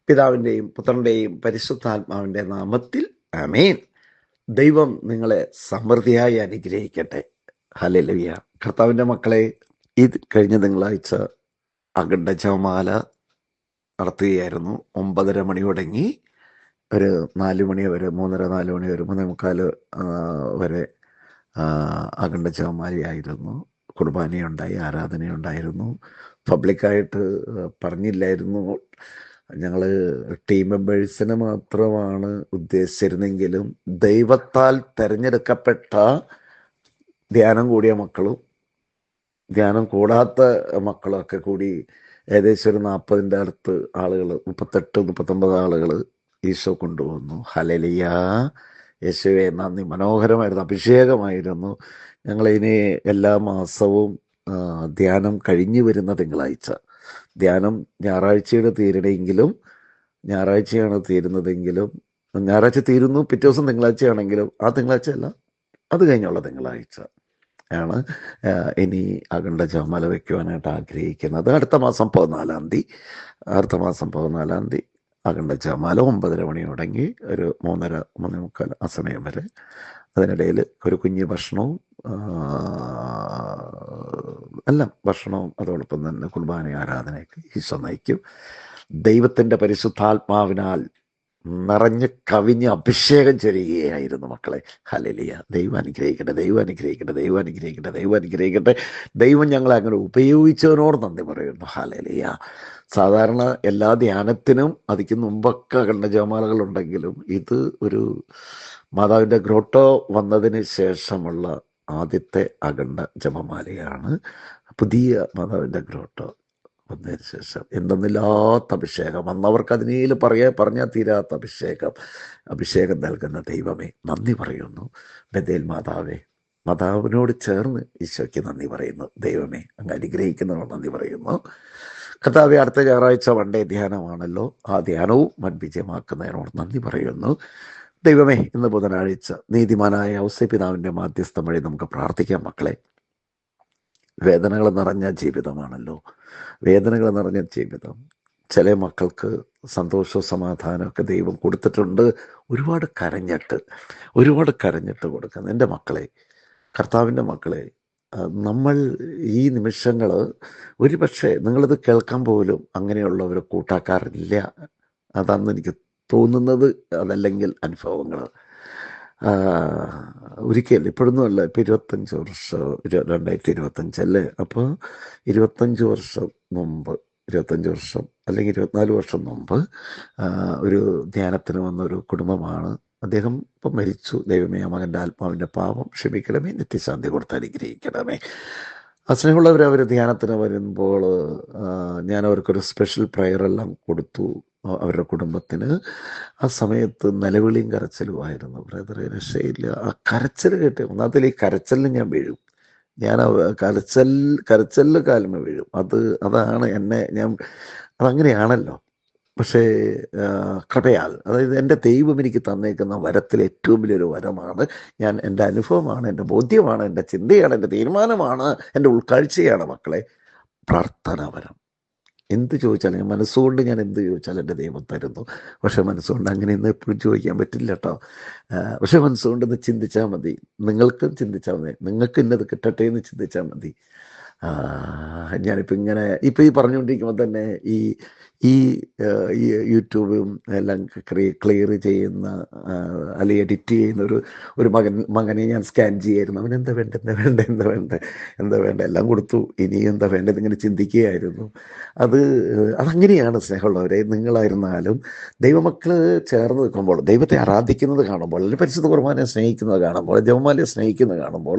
പിതാവിൻ്റെയും പുത്രൻ്റെയും പരിശുദ്ധാത്മാവിൻ്റെ നാമത്തിൽ ആമേൻ. ദൈവം നിങ്ങളെ സമൃദ്ധിയായി അനുഗ്രഹിക്കട്ടെ. ഹല്ലേലൂയ. കർത്താവിൻ്റെ മക്കളെ, ഇത് കഴിഞ്ഞ തിങ്കളാഴ്ച അഖണ്ഡ ജപമാല നടത്തുകയായിരുന്നു. 9:30 മണി തുടങ്ങി ഒരു 4 മണി വരെ, 3:30 4 മണി വരെ, 3:45 വരെ അഖണ്ഡ ജപമാലയായിരുന്നു. കുർബാനയുണ്ടായി, ആരാധനയുണ്ടായിരുന്നു. പബ്ലിക്കായിട്ട് പറഞ്ഞില്ലായിരുന്നു. ഞങ്ങൾ ടീം മെമ്പേഴ്സിനെ മാത്രമാണ് ഉദ്ദേശിച്ചിരുന്നെങ്കിലും ദൈവത്താൽ തിരഞ്ഞെടുക്കപ്പെട്ട ധ്യാനം കൂടിയ മക്കളും ധ്യാനം കൂടാത്ത മക്കളൊക്കെ കൂടി ഏകദേശം ഒരു 40-ൻ്റെ അടുത്ത് ആളുകൾ, 38-39 ആളുകൾ ഈശോ കൊണ്ടുവന്നു. ഹല്ലേലൂയ. യേശുവേ നന്ദി. മനോഹരമായിരുന്നു, അഭിഷേകമായിരുന്നു. ഞങ്ങളിനി എല്ലാ മാസവും ധ്യാനം കഴിഞ്ഞു വരുന്ന തിങ്കളാഴ്ച, ധ്യാനം ഞായറാഴ്ചയാണ് തീരണമെങ്കിലും, ഞായറാഴ്ചയാണ് തീരുന്നതെങ്കിലും, ഞായറാഴ്ച തീരുന്നു, പിറ്റേ ദിവസം തിങ്കളാഴ്ചയാണെങ്കിലും ആ തിങ്കളാഴ്ച അല്ല, അത് കഴിഞ്ഞുള്ള തിങ്കളാഴ്ച ആണ് ഇനി അഖണ്ഡ ജപമാല വയ്ക്കുവാനായിട്ട് ആഗ്രഹിക്കുന്നത്. അടുത്ത മാസം 14 തീയതി അഖണ്ഡ ജപമാല 9:30 മണി തുടങ്ങി ഒരു 3:30 3:45 ആ സമയം വരെ. അതിനിടയിൽ ഒരു കുഞ്ഞു ഭക്ഷണവും എല്ലാം ഭക്ഷണവും അതോടൊപ്പം തന്നെ കുർബാന ആരാധനയൊക്കെ ഈശോ നയിക്കും. ദൈവത്തിൻ്റെ പരിശുദ്ധാത്മാവിനാൽ നിറഞ്ഞ് കവിഞ്ഞ് അഭിഷേകം ചൊരിയുകയായിരുന്നു മക്കളെ. ഹല്ലേലൂയ. ദൈവം അനുഗ്രഹിക്കട്ടെ, ദൈവം അനുഗ്രഹിക്കട്ടെ, ദൈവം അനുഗ്രഹിക്കട്ടെ, ദൈവം അനുഗ്രഹിക്കട്ടെ. ദൈവം ഞങ്ങളെ അങ്ങനെ ഉപയോഗിച്ചവനോട് നന്ദി പറയുന്നു. ഹല്ലേലൂയ. സാധാരണ എല്ലാ ധ്യാനത്തിനും അതിക്ക് മുമ്പൊക്കെ അഖണ്ഡ ജപമാലകളുണ്ടെങ്കിലും ഇത് ഒരു മാതാവിൻ്റെ ഗ്രോട്ടോ വന്നതിന് ശേഷമുള്ള ആദ്യത്തെ അഖണ്ഡ ജപമാലയാണ്. പുതിയ മാതാവിൻ്റെ ഗ്രോട്ടോ വന്നതിന് ശേഷം എന്തെന്നില്ലാത്ത അഭിഷേകം, വന്നവർക്ക് അതിനേലും പറഞ്ഞാൽ തീരാത്ത അഭിഷേകം നൽകുന്ന ദൈവമേ നന്ദി പറയുന്നു. ബഥേൽ മാതാവേ, മാതാവിനോട് ചേർന്ന് ഈശോയ്ക്ക് നന്ദി പറയുന്നു. ദൈവമേ അങ്ങ് അനുഗ്രഹിക്കുന്നവർ നന്ദി പറയുന്നു. കർത്താവേ, അടുത്ത ഞായറാഴ്ച വൺഡേ ധ്യാനമാണല്ലോ, ആ ധ്യാനവും വിജയമാക്കുന്നതിനോട് നന്ദി പറയുന്നു. ദൈവമേ, ഇന്ന് ബുധനാഴ്ച നീതിമാനായ ഔസേപിതാവിൻ്റെ മാധ്യസ്ഥം വഴി നമുക്ക് പ്രാർത്ഥിക്കാം. മക്കളെ, വേദനകൾ നിറഞ്ഞ ജീവിതമാണല്ലോ, വേദനകൾ നിറഞ്ഞ ജീവിതം. ചില മക്കൾക്ക് സന്തോഷവും സമാധാനമൊക്കെ ദൈവം കൊടുത്തിട്ടുണ്ട്, ഒരുപാട് കരഞ്ഞിട്ട് കൊടുക്കുന്നത്. എൻ്റെ മക്കളെ, കർത്താവിൻ്റെ മക്കളെ, നമ്മൾ ഈ നിമിഷങ്ങൾ ഒരു പക്ഷേ നിങ്ങളിത് കേൾക്കാൻ പോലും അങ്ങനെയുള്ളവർ കൂട്ടാക്കാറില്ല. അതാണെന്ന് എനിക്ക് തോന്നുന്നത്, അതല്ലെങ്കിൽ അനുഭവങ്ങൾ. ഒരിക്കലും ഇപ്പോഴൊന്നും അല്ല, ഇപ്പം 25 വർഷം, 2025 അല്ലേ? അപ്പോൾ 25 വർഷം മുമ്പ്, 25 വർഷം അല്ലെങ്കിൽ 24 വർഷം മുമ്പ് ഒരു ധ്യാനത്തിന് വന്നൊരു കുടുംബമാണ്. അദ്ദേഹം ഇപ്പം മരിച്ചു. ദൈവമേ, ആ മകൻ്റെ ആത്മാവിൻ്റെ പാപം ക്ഷമിക്കണമേ, നിത്യശാന്തി കൊടുത്ത് അനുഗ്രഹിക്കണമേ. സ്നേഹമുള്ളവർ, അവർ ധ്യാനത്തിന് വരുമ്പോൾ ഞാൻ അവർക്കൊരു സ്പെഷ്യൽ പ്രയറെല്ലാം കൊടുത്തു അവരുടെ കുടുംബത്തിന്. ആ സമയത്ത് നിലവിളിയും കരച്ചിലുമായിരുന്നു. ബ്രദറെ, രക്ഷയില്ല. ആ കരച്ചിൽ കേട്ട് ഒന്നാമത്തിൽ ഈ കരച്ചിലിന് ഞാൻ വീഴും. ഞാൻ കരച്ചിലിൽ കാലുമ വീഴും. അതാണ് എന്നെ അതങ്ങനെയാണല്ലോ. പക്ഷേ കൃപയാൽ, അതായത് എൻ്റെ ദൈവം എനിക്ക് തന്നേക്കുന്ന വരത്തിൽ ഏറ്റവും വലിയൊരു വരമാണ്. എൻ്റെ അനുഭവമാണ്, എൻ്റെ ബോധ്യമാണ്, എൻ്റെ ചിന്തയാണ്, എൻ്റെ തീരുമാനമാണ്, എൻ്റെ ഉൾക്കാഴ്ചയാണ് മക്കളെ, പ്രാർത്ഥനാവരം. എന്ത് ചോദിച്ചാലും, ഞാൻ മനസ്സുകൊണ്ട് ഞാൻ എന്ത് ചോദിച്ചാലും എൻ്റെ ദൈവം തരുന്നു. പക്ഷെ മനസ്സുകൊണ്ട് അങ്ങനെയൊന്നും എപ്പോഴും ചോദിക്കാൻ പറ്റില്ല കേട്ടോ. പക്ഷെ മനസ്സുകൊണ്ട് ഒന്ന് ചിന്തിച്ചാൽ മതി. നിങ്ങൾക്കും ചിന്തിച്ചാൽ മതി, നിങ്ങൾക്ക് ഇന്നത് കിട്ടട്ടെ എന്ന് ചിന്തിച്ചാൽ മതി. ഞാനിപ്പോൾ ഈ പറഞ്ഞുകൊണ്ടിരിക്കുമ്പോൾ തന്നെ ഈ യൂട്യൂബും എല്ലാം ക്ലിയർ ചെയ്യുന്ന അല്ലെങ്കിൽ എഡിറ്റ് ചെയ്യുന്ന ഒരു മകനെ ഞാൻ സ്കാൻ ചെയ്യായിരുന്നു. അവൻ എന്താ വേണ്ട എല്ലാം കൊടുത്തു, ഇനിയും എന്താ വേണ്ടത് ഇങ്ങനെ ചിന്തിക്കുകയായിരുന്നു. അതങ്ങനെയാണ് സ്നേഹമുള്ളവരെ. നിങ്ങളായിരുന്നാലും ദൈവമക്കൾ ചേർന്ന് നിൽക്കുമ്പോൾ, ദൈവത്തെ ആരാധിക്കുന്നത് കാണുമ്പോൾ, അല്ലെങ്കിൽ പരിശുദ്ധ കുർബാനയെ സ്നേഹിക്കുന്നത് കാണുമ്പോൾ, ജപമാലയെ സ്നേഹിക്കുന്നത് കാണുമ്പോൾ,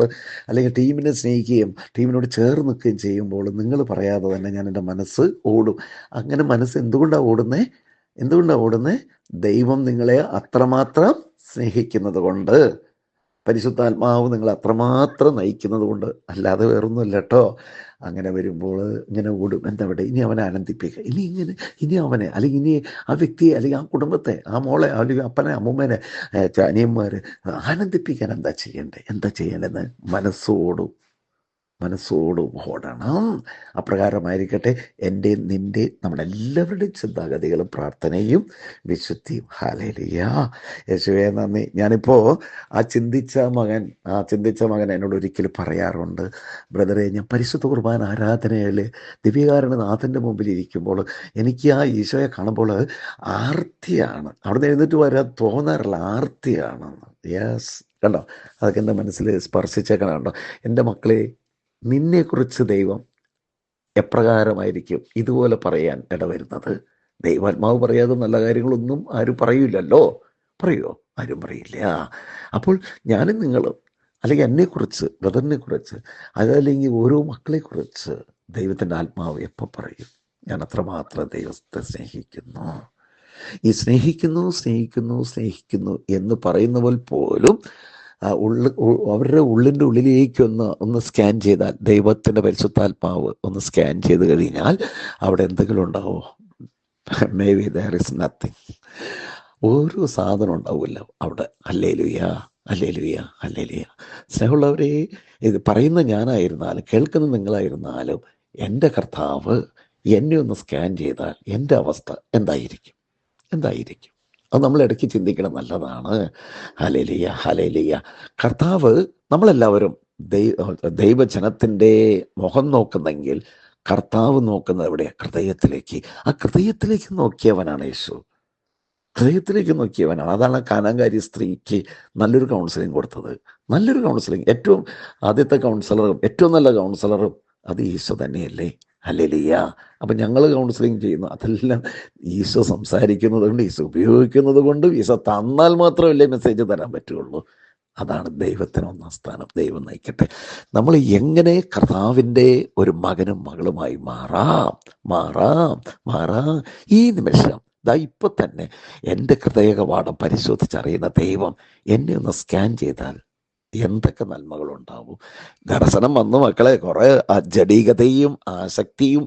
അല്ലെങ്കിൽ ടീമിനെ സ്നേഹിക്കുകയും ടീമിനോട് ചേർന്ന് നിൽക്കുകയും ചെയ്യുമ്പോൾ നിങ്ങൾ പറയാതെ തന്നെ ഞാൻ എൻ്റെ മനസ്സ് ഓടും. അങ്ങനെ മനസ്സ് എന്തുകൊണ്ടാണ് ഓടുന്നത്? ദൈവം നിങ്ങളെ അത്രമാത്രം സ്നേഹിക്കുന്നത് കൊണ്ട്, പരിശുദ്ധാത്മാവ് നിങ്ങൾ അത്രമാത്രം നയിക്കുന്നത് കൊണ്ട്, അല്ലാതെ വേറൊന്നുമല്ല കേട്ടോ. അങ്ങനെ വരുമ്പോൾ ഇങ്ങനെ ഓടും. എന്താ പറയുക, ഇനി അവനെ ആനന്ദിപ്പിക്കുക, ഇനി അവനെ, അല്ലെങ്കിൽ ഇനി ആ വ്യക്തിയെ, അല്ലെങ്കിൽ ആ കുടുംബത്തെ, ആ മോളെ, അല്ലെങ്കിൽ അപ്പനെ, അമ്മൂമ്മേനെ, അനിയന്മാർ ആനന്ദിപ്പിക്കാൻ എന്താ ചെയ്യേണ്ടതെന്ന് മനസ്സോടും. മനസ്സോട് ഓടണം. അപ്രകാരമായിരിക്കട്ടെ എൻ്റെയും നിൻ്റെയും നമ്മുടെ എല്ലാവരുടെയും ചിന്താഗതികളും പ്രാർത്ഥനയും വിശുദ്ധിയും. ഹല്ലേലൂയ. യേശുവേ നന്ദി. ഞാനിപ്പോൾ ആ ചിന്തിച്ച മകൻ എന്നോട് ഒരിക്കലും പറയാറുണ്ട്, ബ്രദറെ, ഞാൻ പരിശുദ്ധ കുർബാന ആരാധനയിൽ ദിവ്യകാരുണ്യനാഥൻ്റെ മുമ്പിൽ ഇരിക്കുമ്പോൾ എനിക്ക് ആ ഈശോയെ കാണുമ്പോൾ ആർത്തിയാണ്, അവിടെ എഴുന്നേറ്റ് വരാൻ തോന്നാറില്ല, ആർത്തിയാണ്. യെസ്, കണ്ടോ, അതൊക്കെ എൻ്റെ മനസ്സിൽ സ്പർശിച്ചേക്കണം. കണ്ടോ എൻ്റെ മക്കളെ, നിന്നെക്കുറിച്ച് ദൈവം എപ്രകാരമായിരിക്കും ഇതുപോലെ പറയാൻ ഇടവരുന്നത്? ദൈവാത്മാവ് പറയാതെ നല്ല കാര്യങ്ങളൊന്നും ആരും പറയില്ലല്ലോ. പറയുമോ? ആരും പറയില്ല. അപ്പോൾ ഞാനും നിങ്ങളും, അല്ലെങ്കിൽ എന്നെക്കുറിച്ച്, ബ്രദറിനെ കുറിച്ച്, അതല്ലെങ്കിൽ ഓരോ മക്കളെക്കുറിച്ച് ദൈവത്തിൻ്റെ ആത്മാവ് എപ്പോൾ പറയും? ഞാൻ അത്രമാത്രം ദൈവത്തെ സ്നേഹിക്കുന്നു. ഈ സ്നേഹിക്കുന്നു എന്ന് പറയുന്നവർ പോലും അവരുടെ ഉള്ളിൻ്റെ ഉള്ളിലേക്കൊന്ന് സ്കാൻ ചെയ്താൽ, ദൈവത്തിൻ്റെ പരിശുദ്ധാത്മാവ് ഒന്ന് സ്കാൻ ചെയ്ത് കഴിഞ്ഞാൽ അവിടെ എന്തെങ്കിലും ഉണ്ടാവോ? May be there is nothing. ഒരു സാധനം ഉണ്ടാവില്ല അവിടെ. Hallelujah, hallelujah, hallelujah. സ്നേഹമുള്ളവരെ, ഇത് പറയുന്ന ഞാനായിരുന്നാലും കേൾക്കുന്ന നിങ്ങളായിരുന്നാലും എൻ്റെ കർത്താവ് എന്നെ ഒന്ന് സ്കാൻ ചെയ്താൽ എൻ്റെ അവസ്ഥ എന്തായിരിക്കും? അത് നമ്മൾ ഇടയ്ക്ക് ചിന്തിക്കണം, നല്ലതാണ്. Hallelujah, hallelujah. കർത്താവ്, നമ്മളെല്ലാവരും ദൈവജനത്തിൻ്റെ മുഖം നോക്കുന്നെങ്കിൽ കർത്താവ് നോക്കുന്നത് എവിടെയാണ്? ഹൃദയത്തിലേക്ക്. ആ ഹൃദയത്തിലേക്ക് നോക്കിയവനാണ് യേശു. ഹൃദയത്തിലേക്ക് നോക്കിയവനാണ്. അതാണ് കാനാൻകാരി സ്ത്രീക്ക് നല്ലൊരു കൗൺസിലിംഗ് കൊടുത്തത്. നല്ലൊരു കൗൺസിലിംഗ്, ഏറ്റവും ആദ്യത്തെ കൗൺസിലറും ഏറ്റവും നല്ല കൗൺസിലറും അത് ഈശോ തന്നെയല്ലേ? ഹല്ലേലൂയ. അപ്പം ഞങ്ങൾ കൗൺസിലിംഗ് ചെയ്യുന്നു, അതെല്ലാം ഈശോ സംസാരിക്കുന്നത് കൊണ്ട്, ഈശോ ഉപയോഗിക്കുന്നത് കൊണ്ട്, ഈശോ തന്നാൽ മാത്രമല്ലേ മെസ്സേജ് തരാൻ പറ്റുള്ളൂ. അതാണ് ദൈവത്തിന് ഒന്നാം സ്ഥാനം. ദൈവം നയിക്കട്ടെ. നമ്മൾ എങ്ങനെ കർത്താവിൻ്റെ ഒരു മകനും മകളുമായി മാറാം. ഈ നിമിഷം ഇപ്പം തന്നെ എൻ്റെ ഹൃദയകവാടം പരിശോധിച്ചറിയുന്ന ദൈവം എന്നെ ഒന്ന് സ്കാൻ ചെയ്താൽ എന്തൊക്കെ നന്മകളുണ്ടാവും. ദർശനം വന്നു മക്കളെ, കുറേ ജഡീകതയും ആസക്തിയും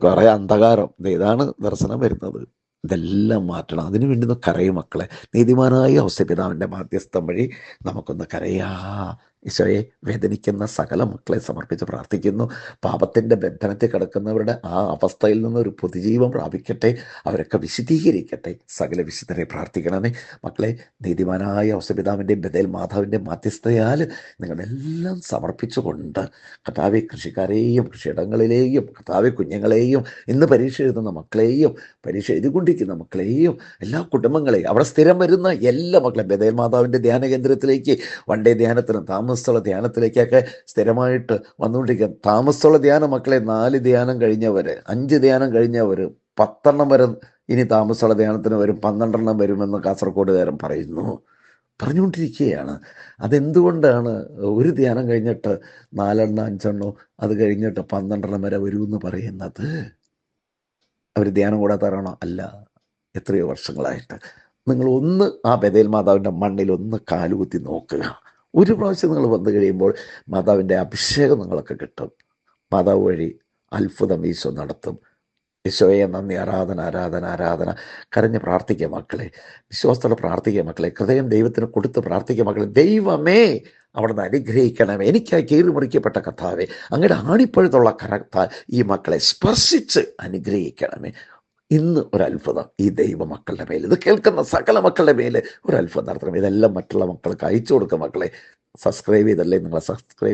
കുറേ അന്ധകാരം, ഇതാണ് ദർശനം വരുന്നത്. ഇതെല്ലാം മാറ്റണം. അതിനു വേണ്ടി ഒന്ന് കരയും മക്കളെ. നീതിമാനായ ഔസേപിതാവിൻ്റെ മാധ്യസ്ഥം വഴി നമുക്കൊന്ന് കരയാ. ഈശോയെ, വേദനിക്കുന്ന സകല മക്കളെ സമർപ്പിച്ച് പ്രാർത്ഥിക്കുന്നു. പാപത്തിൻ്റെ ബന്ധനത്തിൽ കിടക്കുന്നവരുടെ ആ അവസ്ഥയിൽ നിന്ന് ഒരു പുതുജീവൻ പ്രാപിക്കട്ടെ, അവരൊക്കെ വിശുദ്ധീകരിക്കട്ടെ. സകല വിശുദ്ധരെ പ്രാർത്ഥിക്കണമേ. മക്കളെ, നീതിമാനായ ഔസേപിതാവിൻ്റെയും ബഥേൽ മാതാവിൻ്റെ മാധ്യസ്ഥയാൽ നിങ്ങളെല്ലാം സമർപ്പിച്ചുകൊണ്ട് കർത്താവെ, കൃഷിക്കാരെയും കൃഷിയിടങ്ങളിലെയും, കർത്താവെ, കുഞ്ഞുങ്ങളെയും, ഇന്ന് പരീക്ഷ എഴുതുന്ന മക്കളെയും, പരീക്ഷ എഴുതിക്കൊണ്ടിരിക്കുന്ന മക്കളെയും, എല്ലാ കുടുംബങ്ങളെയും, അവിടെ സ്ഥിരം വരുന്ന എല്ലാ മക്കളെയും ബഥേൽ മാതാവിൻ്റെ ധ്യാന കേന്ദ്രത്തിലേക്ക്, വൺ ഡേ ധ്യാനത്തിനും താമസമുള്ള ധ്യാനത്തിലേക്കൊക്കെ സ്ഥിരമായിട്ട് വന്നുകൊണ്ടിരിക്കുക. താമസമുള്ള ധ്യാനം മക്കളെ, 4 ധ്യാനം കഴിഞ്ഞവർ, 5 ധ്യാനം കഴിഞ്ഞവർ, 10 വരെ ഇനി താമസമുള്ള ധ്യാനത്തിന് വരും, 12 വരുമെന്ന് കാസർഗോഡുകാരൻ പറഞ്ഞുകൊണ്ടിരിക്കുകയാണ്. അതെന്തുകൊണ്ടാണ്? ഒരു ധ്യാനം കഴിഞ്ഞിട്ട് 4 5 അത് കഴിഞ്ഞിട്ട് 12 വരെ വരുമെന്ന് പറയുന്നത്? അവർ ധ്യാനം കൂടാത്തവരാണോ? അല്ല, എത്രയോ വർഷങ്ങളായിട്ട്. നിങ്ങൾ ഒന്ന് ആ ബഥേൽ മാതാവിൻ്റെ മണ്ണിൽ ഒന്ന് കാലുകുത്തി നോക്കുക. ഒരു പ്രാവശ്യം നിങ്ങൾ വന്നു കഴിയുമ്പോൾ മാതാവിൻ്റെ അഭിഷേകം നിങ്ങൾക്ക് കിട്ടും. മാതാവ് വഴി അത്ഭുതം ഈശോ നടത്തും. ഈശോയെ നന്ദി, ആരാധന. കരഞ്ഞ് പ്രാർത്ഥിക്കുക മക്കളെ, വിശ്വാസത്തോടെ പ്രാർത്ഥിക്കുക മക്കളെ, ഹൃദയം ദൈവത്തിന് കൊടുത്ത് പ്രാർത്ഥിക്കുക മക്കളെ. ദൈവമേ, അവിടുന്ന് അനുഗ്രഹിക്കണമേ. എനിക്കായി കീറി മുറിക്കപ്പെട്ട കർത്താവേ, അങ്ങയുടെ ആണിപ്പഴുത്തുള്ള കരത്താൽ ഈ മക്കളെ സ്പർശിച്ച് അനുഗ്രഹിക്കണമേ. ഇന്ന് ഒരത്ഭുതം ഈ ദൈവ മക്കളുടെ മേൽ, ഇത് കേൾക്കുന്ന സകല മക്കളുടെ മേൽ ഒരു അത്ഭുതം നടത്തണം. ഇതെല്ലാം മറ്റുള്ള മക്കൾക്ക് അയച്ചു കൊടുക്കുക മക്കളെ. സബ്സ്ക്രൈബ് ചെയ്തല്ലേ? നിങ്ങൾ സബ്സ്ക്രൈബ്